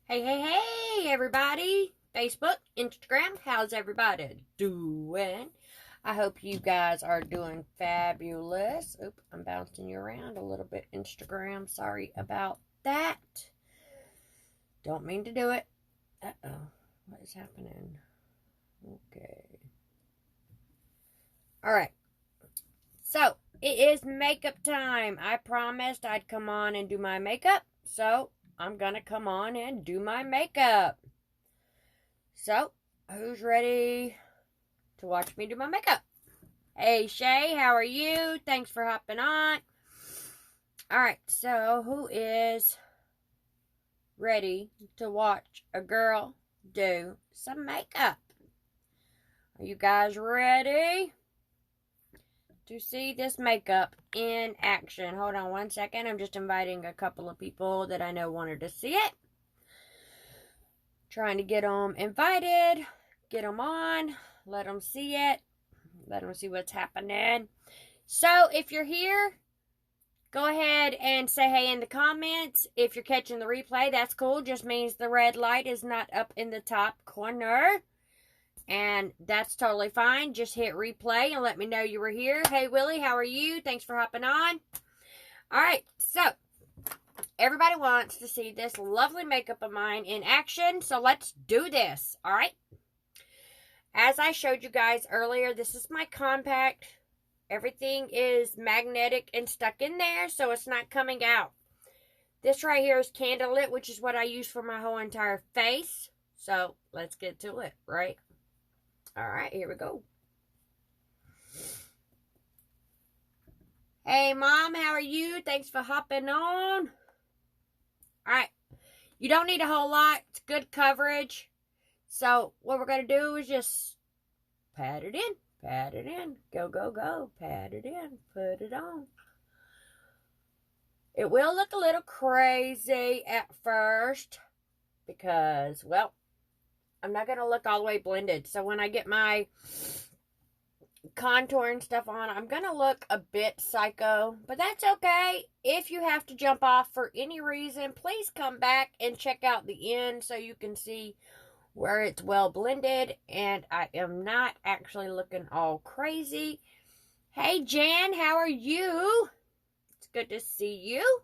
Hey, hey, hey, everybody. Facebook, Instagram, how's everybody doing? I hope you guys are doing fabulous. Oop, I'm bouncing you around a little bit, Instagram. Sorry about that. Don't mean to do it. Uh-oh, what is happening? Okay. All right. So, it is makeup time. I promised I'd come on and do my makeup. So, I'm going to come on and do my makeup. So, who's ready to watch me do my makeup? Hey, Shay, how are you? Thanks for hopping on. Alright, so who is ready to watch a girl do some makeup? Are you guys ready to see this makeup in action? Hold on one second. I'm just inviting a couple of people that I know wanted to see it. Trying to get them invited, get them on, let them see it, let them see what's happening. So if you're here, go ahead and say hey in the comments. If you're catching the replay, that's cool. Just means the red light is not up in the top corner. And that's totally fine. Just hit replay and let me know you were here. Hey, Willie, how are you? Thanks for hopping on. All right, so everybody wants to see this lovely makeup of mine in action, so let's do this, all right? As I showed you guys earlier, this is my compact. Everything is magnetic and stuck in there, so it's not coming out. This right here is candlelit, which is what I use for my whole entire face. So let's get to it, right? All right, here we go. Hey, Mom, how are you? Thanks for hopping on. All right, you don't need a whole lot. It's good coverage. So what we're going to do is just pat it in, go, go, go, pat it in, put it on. It will look a little crazy at first because, well, I'm not going to look all the way blended. So when I get my contour and stuff on, I'm going to look a bit psycho, but that's okay. If you have to jump off for any reason, please come back and check out the end so you can see where it's well blended and I am not actually looking all crazy. Hey, Jan, how are you? It's good to see you.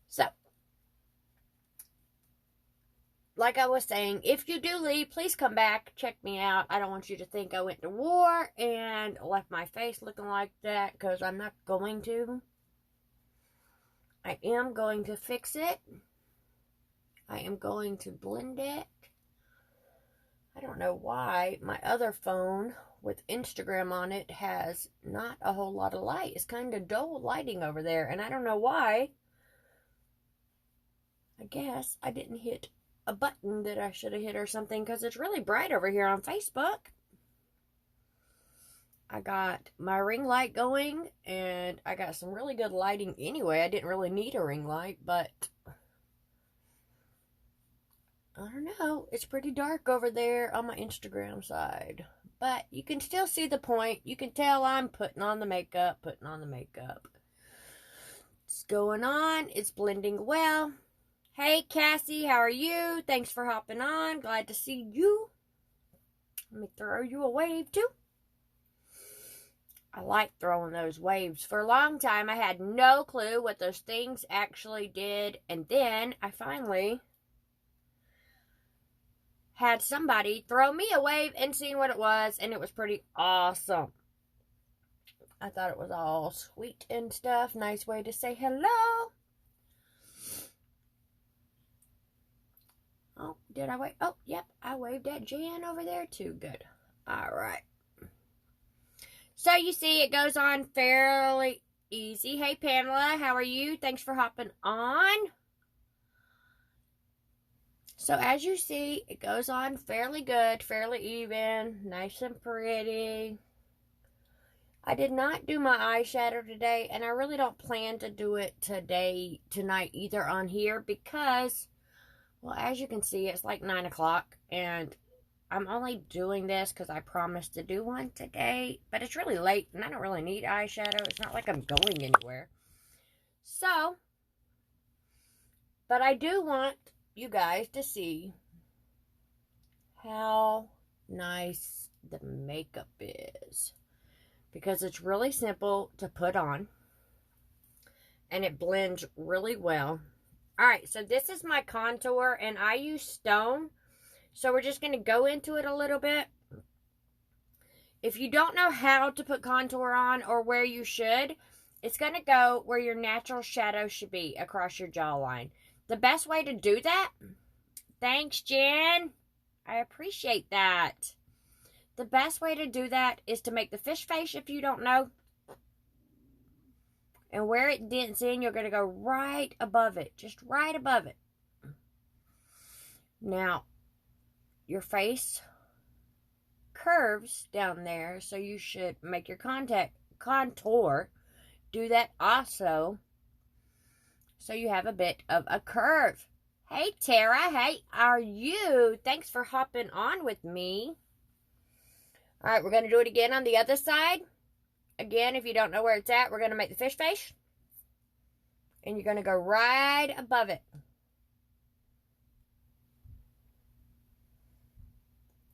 So, like I was saying, if you do leave, please come back, check me out. I don't want you to think I went to war and left my face looking like that, because I'm not going to. I am going to fix it. I am going to blend it. I don't know why my other phone with Instagram on it has not a whole lot of light. It's kind of dull lighting over there, and I don't know why. I guess I didn't hit a button that I should have hit or something, because it's really bright over here on Facebook. I got my ring light going, and I got some really good lighting anyway. I didn't really need a ring light, but I don't know. It's pretty dark over there on my Instagram side, but you can still see the point. You can tell I'm putting on the makeup, It's going on. It's blending well. Hey, Cassie, how are you? Thanks for hopping on. Glad to see you. Let me throw you a wave, too. I like throwing those waves. For a long time, I had no clue what those things actually did. And then I finally had somebody throw me a wave and seen what it was. And it was pretty awesome. I thought it was all sweet and stuff. Nice way to say hello. Oh, did I wave? Oh, yep, I waved at Jan over there too. Good. All right. So you see it goes on fairly easy. Hey, Pamela, how are you? Thanks for hopping on. So as you see, it goes on fairly good, fairly even, nice and pretty. I did not do my eyeshadow today, and I really don't plan to do it tonight either on here because, well, as you can see, it's like 9 o'clock, and I'm only doing this because I promised to do one today, but it's really late, and I don't really need eyeshadow. It's not like I'm going anywhere. So, But I do want you guys to see how nice the makeup is, because it's really simple to put on and it blends really well. All right, so this is my contour and I use Stone, so we're just going to go into it a little bit. If you don't know how to put contour on or where you should, it's going to go where your natural shadow should be, across your jawline. The best way to do that, thanks Jen, I appreciate that. The best way to do that is to make the fish face, if you don't know. And where it dents in, you're going to go right above it. Just right above it. Now, your face curves down there, so you should make your contour do that also, so you have a bit of a curve. Hey Tara, hey, how are you? Thanks for hopping on with me. All right, we're going to do it again on the other side. Again, if you don't know where it's at, we're going to make the fish face. And you're going to go right above it.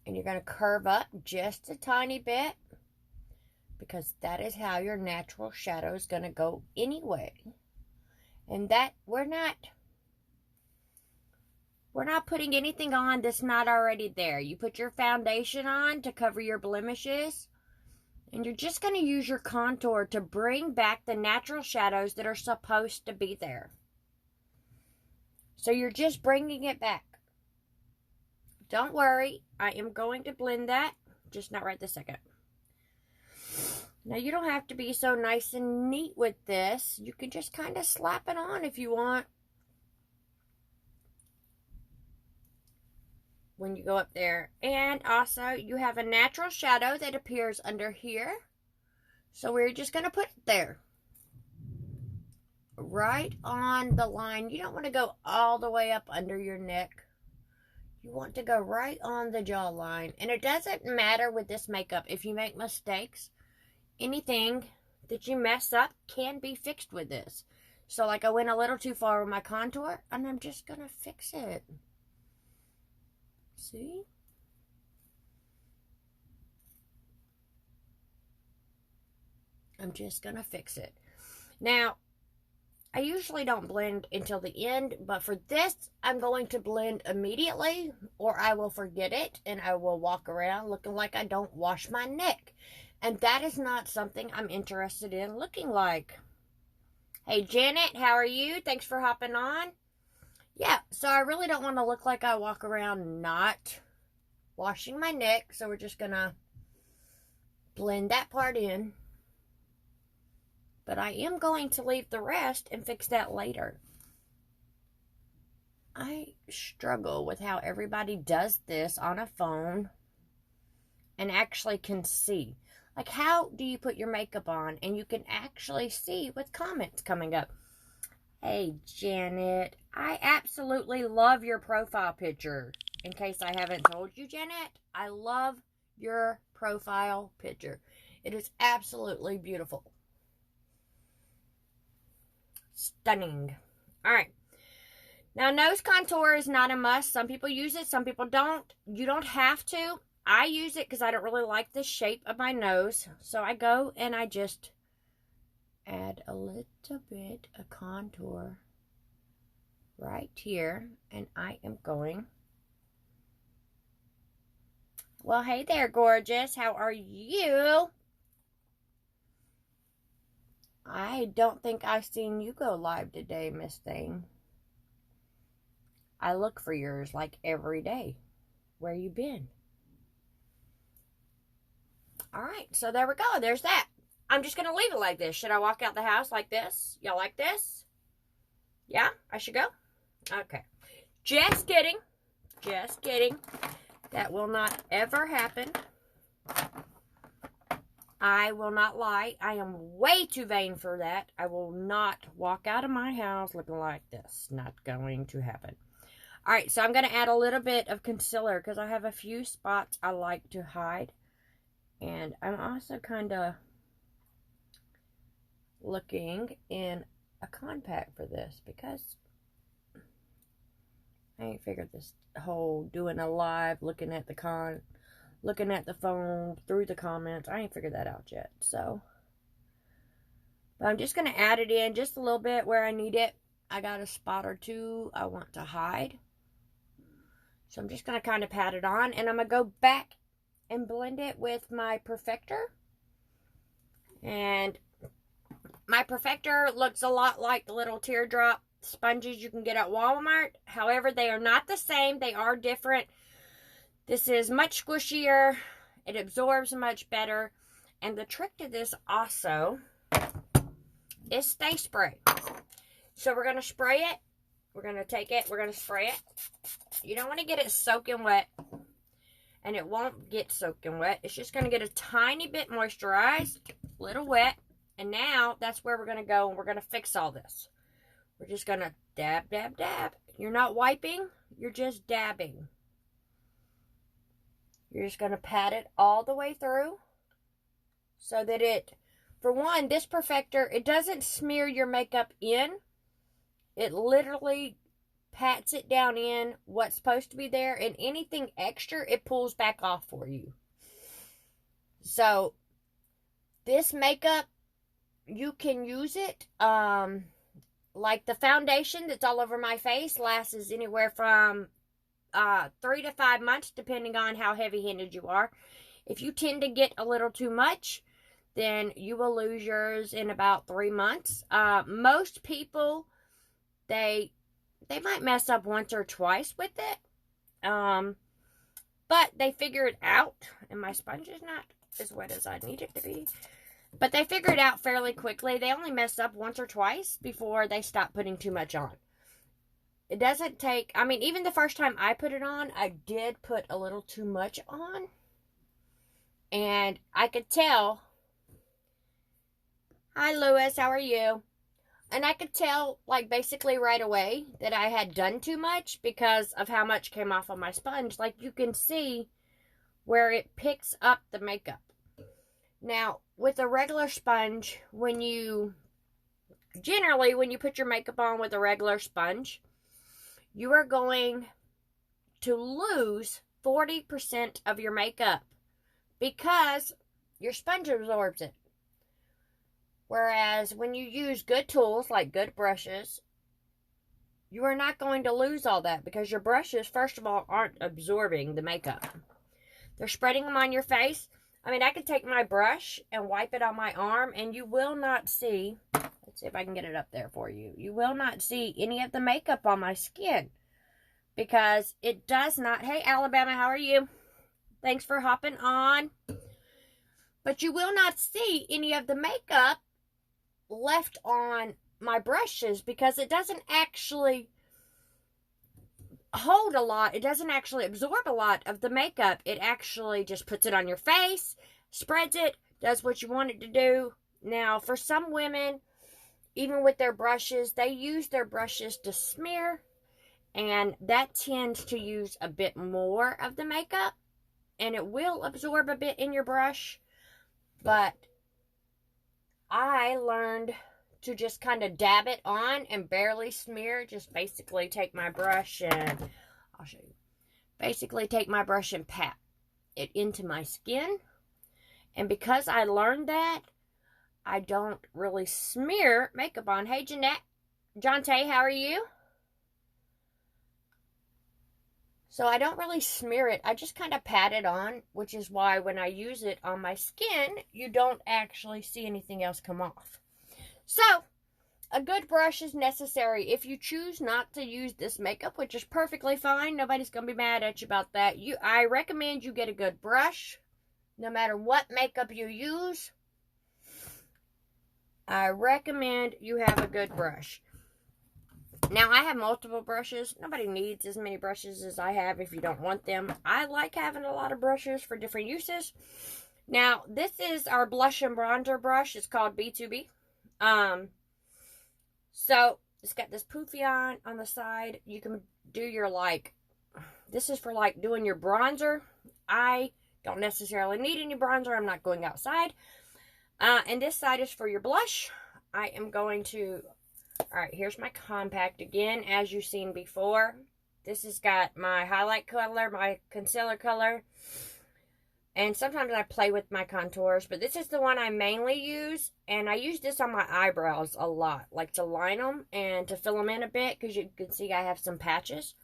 And you're going to curve up just a tiny bit, because that is how your natural shadow is going to go anyway. And that we're not putting anything on that's not already there. You put your foundation on to cover your blemishes, and you're just going to use your contour to bring back the natural shadows that are supposed to be there. So you're just bringing it back. Don't worry, I am going to blend that, just not right this second. Now, you don't have to be so nice and neat with this. You can just kind of slap it on if you want. When you go up there. And also, you have a natural shadow that appears under here. So we're just going to put it there. Right on the line. You don't want to go all the way up under your neck. You want to go right on the jawline. And it doesn't matter with this makeup if you make mistakes. Anything that you mess up can be fixed with this. So like I went a little too far with my contour, and I'm just going to fix it. See? I'm just going to fix it. Now, I usually don't blend until the end, but for this, I'm going to blend immediately, or I will forget it, and I will walk around looking like I don't wash my neck. And that is not something I'm interested in looking like. Hey, Janet, how are you? Thanks for hopping on. Yeah, so I really don't want to look like I walk around not washing my neck, so we're just going to blend that part in. But I am going to leave the rest and fix that later. I struggle with how everybody does this on a phone and actually can see. Like, how do you put your makeup on and you can actually see with comments coming up? Hey, Janet, I absolutely love your profile picture. In case I haven't told you, Janet, I love your profile picture. It is absolutely beautiful. Stunning. All right. Now, nose contour is not a must. Some people use it. Some people don't. You don't have to. I use it because I don't really like the shape of my nose. So I go and I just add a little bit of contour right here. And I am going. Well, hey there, gorgeous. How are you? I don't think I've seen you go live today, Miss Thing. I look for yours like every day. Where you been? All right, so there we go. There's that. I'm just going to leave it like this. Should I walk out the house like this? Y'all like this? Yeah, I should go? Okay. Just kidding. Just kidding. That will not ever happen. I will not lie. I am way too vain for that. I will not walk out of my house looking like this. Not going to happen. All right, so I'm going to add a little bit of concealer because I have a few spots I like to hide. And I'm also kind of looking in a compact for this because I ain't figured this whole doing a live, looking at the phone through the comments. I ain't figured that out yet. So, but I'm just going to add it in just a little bit where I need it. I got a spot or two I want to hide. So I'm just going to kind of pat it on. And I'm going to go back and blend it with my Perfector. And my Perfector looks a lot like the little teardrop sponges you can get at Walmart. However, they are not the same. They are different. This is much squishier. It absorbs much better. And the trick to this also is stay spray. So we're going to spray it. We're going to take it. We're going to spray it. You don't want to get it soaking wet. And it won't get soaking wet. It's just going to get a tiny bit moisturized. A little wet. And now that's where we're going to go. And we're going to fix all this. We're just going to dab, dab, dab. You're not wiping. You're just dabbing. You're just going to pat it all the way through. So that it, for one, this Perfector, it doesn't smear your makeup in. It literally pats it down in what's supposed to be there. And anything extra, it pulls back off for you. So, this makeup, you can use it. Like the foundation that's all over my face lasts anywhere from 3 to 5 months, depending on how heavy-handed you are. If you tend to get a little too much, then you will lose yours in about 3 months. Most people, they might mess up once or twice with it. But they figure it out. And my sponge is not as wet as I need it to be. But they figure it out fairly quickly. They only mess up once or twice before they stop putting too much on. It doesn't take, I mean, even the first time I put it on, I did put a little too much on. And I could tell. Hi, Lewis, how are you? And I could tell, like, basically right away that I had done too much because of how much came off of my sponge. Like, you can see where it picks up the makeup. Now, with a regular sponge, generally, when you put your makeup on with a regular sponge, you are going to lose 40% of your makeup because your sponge absorbs it. Whereas when you use good tools like good brushes, you are not going to lose all that because your brushes, first of all, aren't absorbing the makeup. They're spreading them on your face. I mean, I could take my brush and wipe it on my arm and you will not see, let's see if I can get it up there for you. You will not see any of the makeup on my skin because it does not. Hey, Alabama, how are you? Thanks for hopping on. But you will not see any of the makeup left on my brushes because it doesn't actually hold a lot. It doesn't actually absorb a lot of the makeup. It actually just puts it on your face, spreads it, does what you want it to do. Now, for some women, even with their brushes, they use their brushes to smear, and that tends to use a bit more of the makeup, and it will absorb a bit in your brush, but I learned to just kind of dab it on and barely smear. Just basically take my brush and, I'll show you. Basically take my brush and pat it into my skin. And because I learned that, I don't really smear makeup on. Hey, Jeanette. Jonte, how are you? So I don't really smear it. I just kind of pat it on, which is why when I use it on my skin, you don't actually see anything else come off. So, a good brush is necessary. If you choose not to use this makeup, which is perfectly fine, nobody's going to be mad at you about that. I recommend you get a good brush, no matter what makeup you use. I recommend you have a good brush. Now, I have multiple brushes. Nobody needs as many brushes as I have if you don't want them. I like having a lot of brushes for different uses. Now, this is our blush and bronzer brush. It's called B2B. So, it's got this poofy on the side. You can do your, this is for, doing your bronzer. I don't necessarily need any bronzer. I'm not going outside. And this side is for your blush. I am going to, alright, here's my compact again, as you've seen before. This has got my highlight color, my concealer color. And sometimes I play with my contours, but this is the one I mainly use. And I use this on my eyebrows a lot, like to line them and to fill them in a bit, because you can see I have some patches.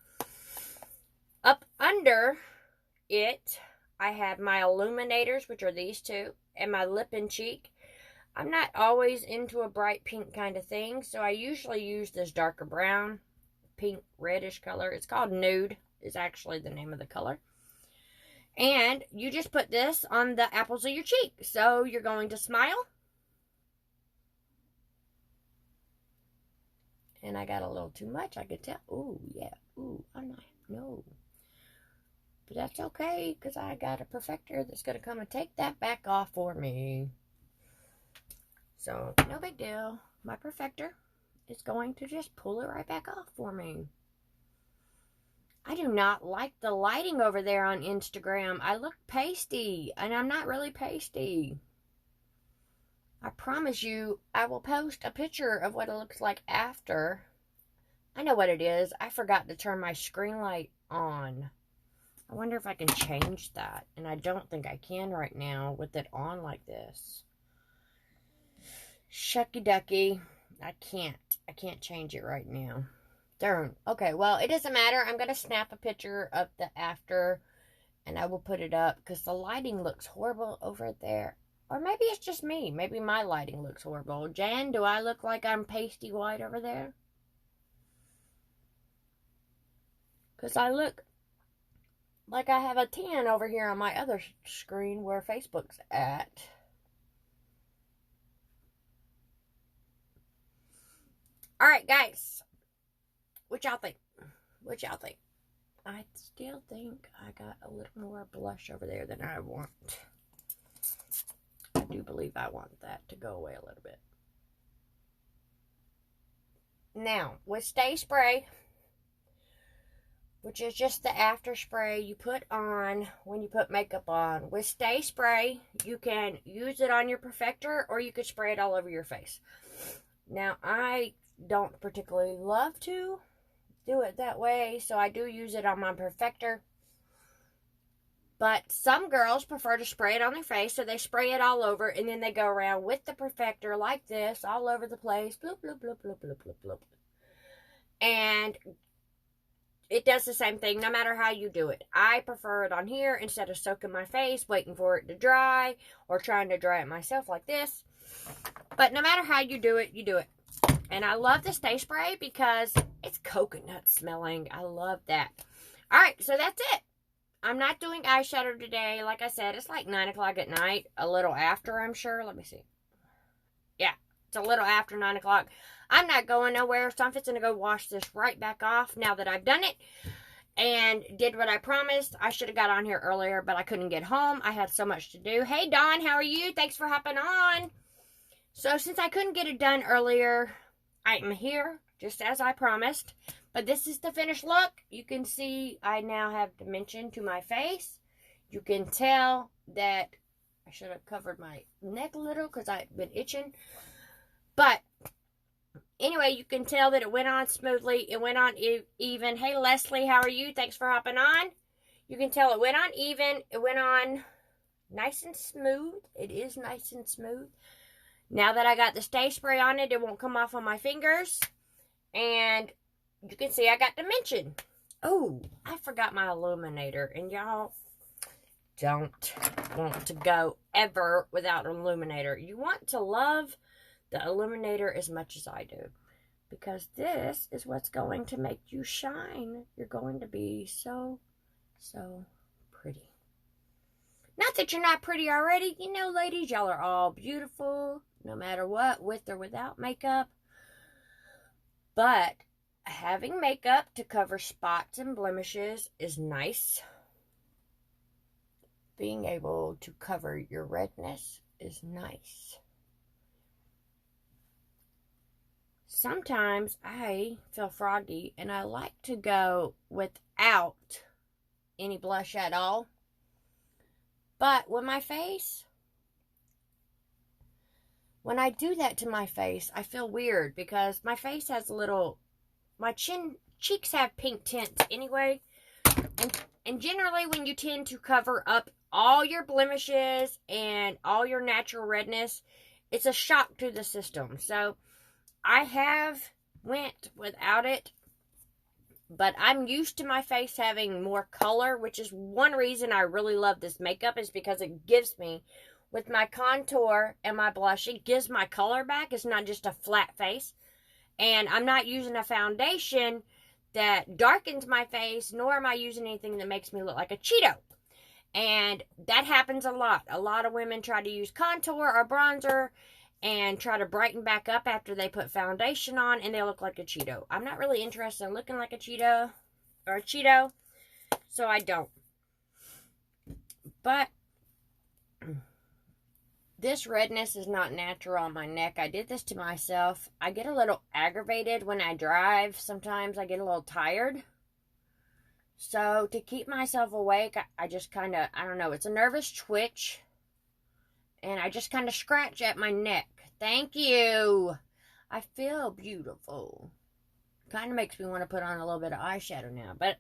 Up under it, I have my illuminators, which are these two, and my lip and cheek. I'm not always into a bright pink kind of thing, so I usually use this darker brown, pink, reddish color. It's called Nude, is actually the name of the color. And you just put this on the apples of your cheek. So you're going to smile. And I got a little too much, I could tell. Ooh, yeah. Ooh, I'm not. No. But that's okay, because I got a perfector that's going to come and take that back off for me. So, no big deal. My perfector is going to just pull it right back off for me. I do not like the lighting over there on Instagram. I look pasty, and I'm not really pasty. I promise you, I will post a picture of what it looks like after. I know what it is. I forgot to turn my screen light on. I wonder if I can change that, and I don't think I can right now with it on like this. Shucky ducky. I can't change it right now. Darn. Okay, well, it doesn't matter. I'm going to snap a picture of the after, and I will put it up, because the lighting looks horrible over there. Or maybe it's just me. Maybe my lighting looks horrible. Jan, do I look like I'm pasty white over there? Because I look like I have a tan over here on my other screen where Facebook's at. Alright, guys. What y'all think? What y'all think? I still think I got a little more blush over there than I want. I do believe I want that to go away a little bit. Now, with Stay Spray, which is just the after spray you put on when you put makeup on. With Stay Spray, you can use it on your perfector, or you could spray it all over your face. Now, I don't particularly love to do it that way, so I do use it on my perfector. But some girls prefer to spray it on their face, so they spray it all over, and then they go around with the perfector like this, all over the place, bloop, bloop, bloop, bloop, bloop, bloop, bloop. And it does the same thing no matter how you do it. I prefer it on here instead of soaking my face, waiting for it to dry, or trying to dry it myself like this. But no matter how you do it, you do it. And I love the Stay Spray because it's coconut smelling. I love that. Alright, so that's it. I'm not doing eyeshadow today. Like I said, it's like 9 o'clock at night. A little after, I'm sure. Let me see. Yeah, it's a little after 9 o'clock. I'm not going nowhere, so I'm just going to go wash this right back off now that I've done it. And did what I promised. I should have got on here earlier, but I couldn't get home. I had so much to do. Hey, Dawn, how are you? Thanks for hopping on. So, since I couldn't get it done earlier, I am here, just as I promised. But this is the finished look. You can see I now have dimension to my face. You can tell that I should have covered my neck a little because I've been itching. But anyway, you can tell that it went on smoothly. It went on even. Hey, Leslie, how are you? Thanks for hopping on. You can tell it went on even. It went on nice and smooth. It is nice and smooth. Now that I got the Stay Spray on it, it won't come off on my fingers. And you can see I got dimension. Oh, I forgot my illuminator. And y'all don't want to go ever without an illuminator. You want to love the illuminator as much as I do. Because this is what's going to make you shine. You're going to be so, so pretty. Not that you're not pretty already. You know, ladies, y'all are all beautiful. No matter what, with or without makeup. But having makeup to cover spots and blemishes is nice. Being able to cover your redness is nice. Sometimes I feel froggy and I like to go without any blush at all. But with my face, when I do that to my face, I feel weird because my face has a little, my chin cheeks have pink tints anyway. And generally, when you tend to cover up all your blemishes and all your natural redness, it's a shock to the system. So I have went without it, but I'm used to my face having more color, which is one reason I really love this makeup, is because it gives me, with my contour and my blush, it gives my color back. It's not just a flat face. And I'm not using a foundation that darkens my face, nor am I using anything that makes me look like a Cheeto. And that happens a lot. A lot of women try to use contour or bronzer and try to brighten back up after they put foundation on, and they look like a Cheeto. I'm not really interested in looking like a Cheeto, so I don't. But this redness is not natural on my neck. I did this to myself. I get a little aggravated when I drive. Sometimes I get a little tired. So to keep myself awake, I just kind of, I don't know, it's a nervous twitch. And I just kind of scratch at my neck. Thank you. I feel beautiful. Kind of makes me want to put on a little bit of eyeshadow now. But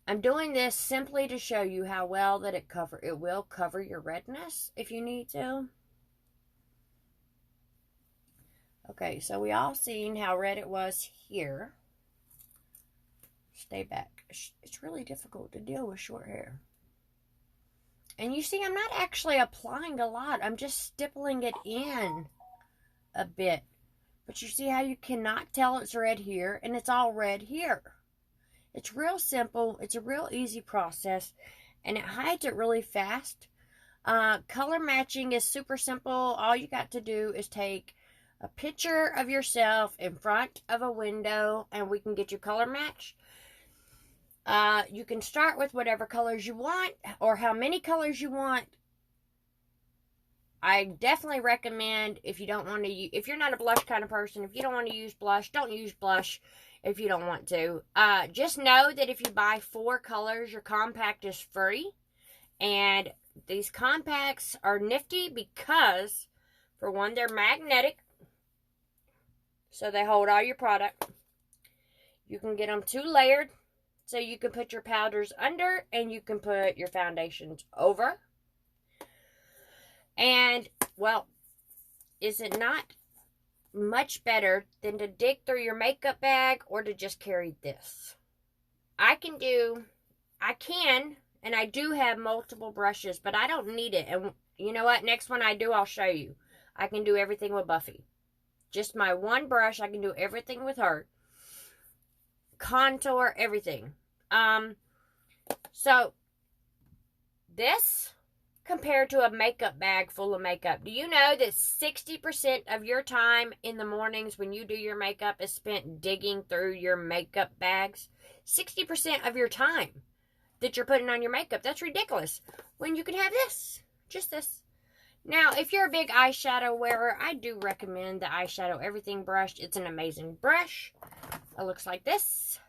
I'm doing this simply to show you how well that it will cover your redness if you need to. Okay, so we all seen how red it was here. Stay back. It's really difficult to deal with short hair. And you see, I'm not actually applying a lot. I'm just stippling it in a bit. But you see how you cannot tell it's red here, and it's all red here. It's real simple. It's a real easy process, and it hides it really fast. Color matching is super simple. All you got to do is take a picture of yourself in front of a window, and we can get you color match. You can start with whatever colors you want, or how many colors you want. I definitely recommend, if you don't want to, if you're not a blush kind of person, if you don't want to use blush, don't use blush. If you don't want to, just know that if you buy 4 colors, your compact is free. And these compacts are nifty because, for one, they're magnetic, so they hold all your product. You can get them 2-layered, so you can put your powders under and you can put your foundations over. And, well, is it not much better than to dig through your makeup bag or to just carry this? I can, and I do have multiple brushes, but I don't need it. And you know what? Next one I do, I'll show you. I can do everything with Buffy. Just my one brush, I can do everything with her. Contour, everything. So, this compared to a makeup bag full of makeup. Do you know that 60% of your time in the mornings when you do your makeup is spent digging through your makeup bags? 60% of your time that you're putting on your makeup. That's ridiculous. When you can have this. Just this. Now, if you're a big eyeshadow wearer, I do recommend the Eyeshadow Everything brush. It's an amazing brush. It looks like this.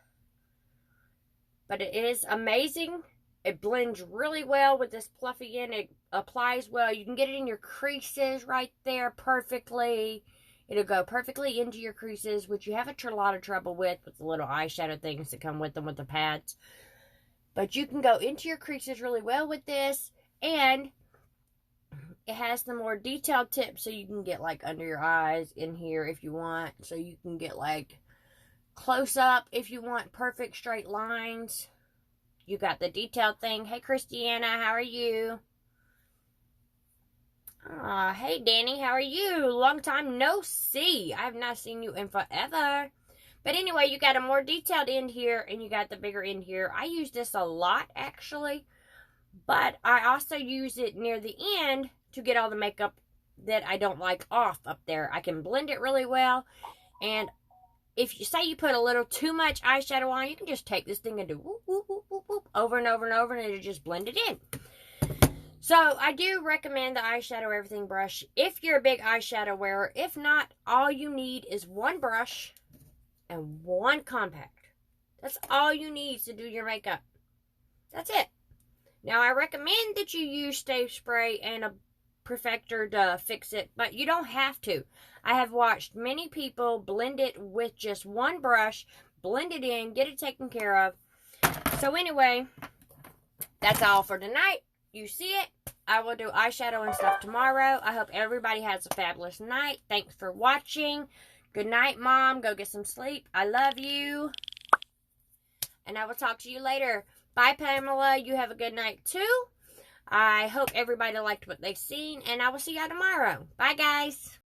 But it is amazing. It blends really well with this fluffy end. It applies well. You can get it in your creases right there perfectly. It'll go perfectly into your creases, which you have a lot of trouble with the little eyeshadow things that come with them with the pads. But you can go into your creases really well with this. And it has the more detailed tips, so you can get like under your eyes in here if you want. So you can get like close up if you want perfect straight lines. You got the detailed thing. Hey, Christiana, how are you? Hey, Danny, how are you? Long time no see. I have not seen you in forever. But anyway, you got a more detailed end here, and you got the bigger end here. I use this a lot, actually. But I also use it near the end to get all the makeup that I don't like off up there. I can blend it really well. And if you say you put a little too much eyeshadow on, you can just take this thing and do whoop, whoop, whoop, whoop, whoop, over and over and over, and it'll just blend it in. So, I do recommend the Eyeshadow Everything brush if you're a big eyeshadow wearer. If not, all you need is one brush and one compact. That's all you need to do your makeup. That's it. Now, I recommend that you use Stay Spray and a perfector to fix it, but you don't have to. I have watched many people blend it with just one brush, blend it in, get it taken care of. So anyway, that's all for tonight. You see it. I will do eyeshadow and stuff tomorrow. I hope everybody has a fabulous night. Thanks for watching. Good night, Mom. Go get some sleep. I love you. And I will talk to you later. Bye, Pamela. You have a good night, too. I hope everybody liked what they've seen. And I will see y'all tomorrow. Bye, guys.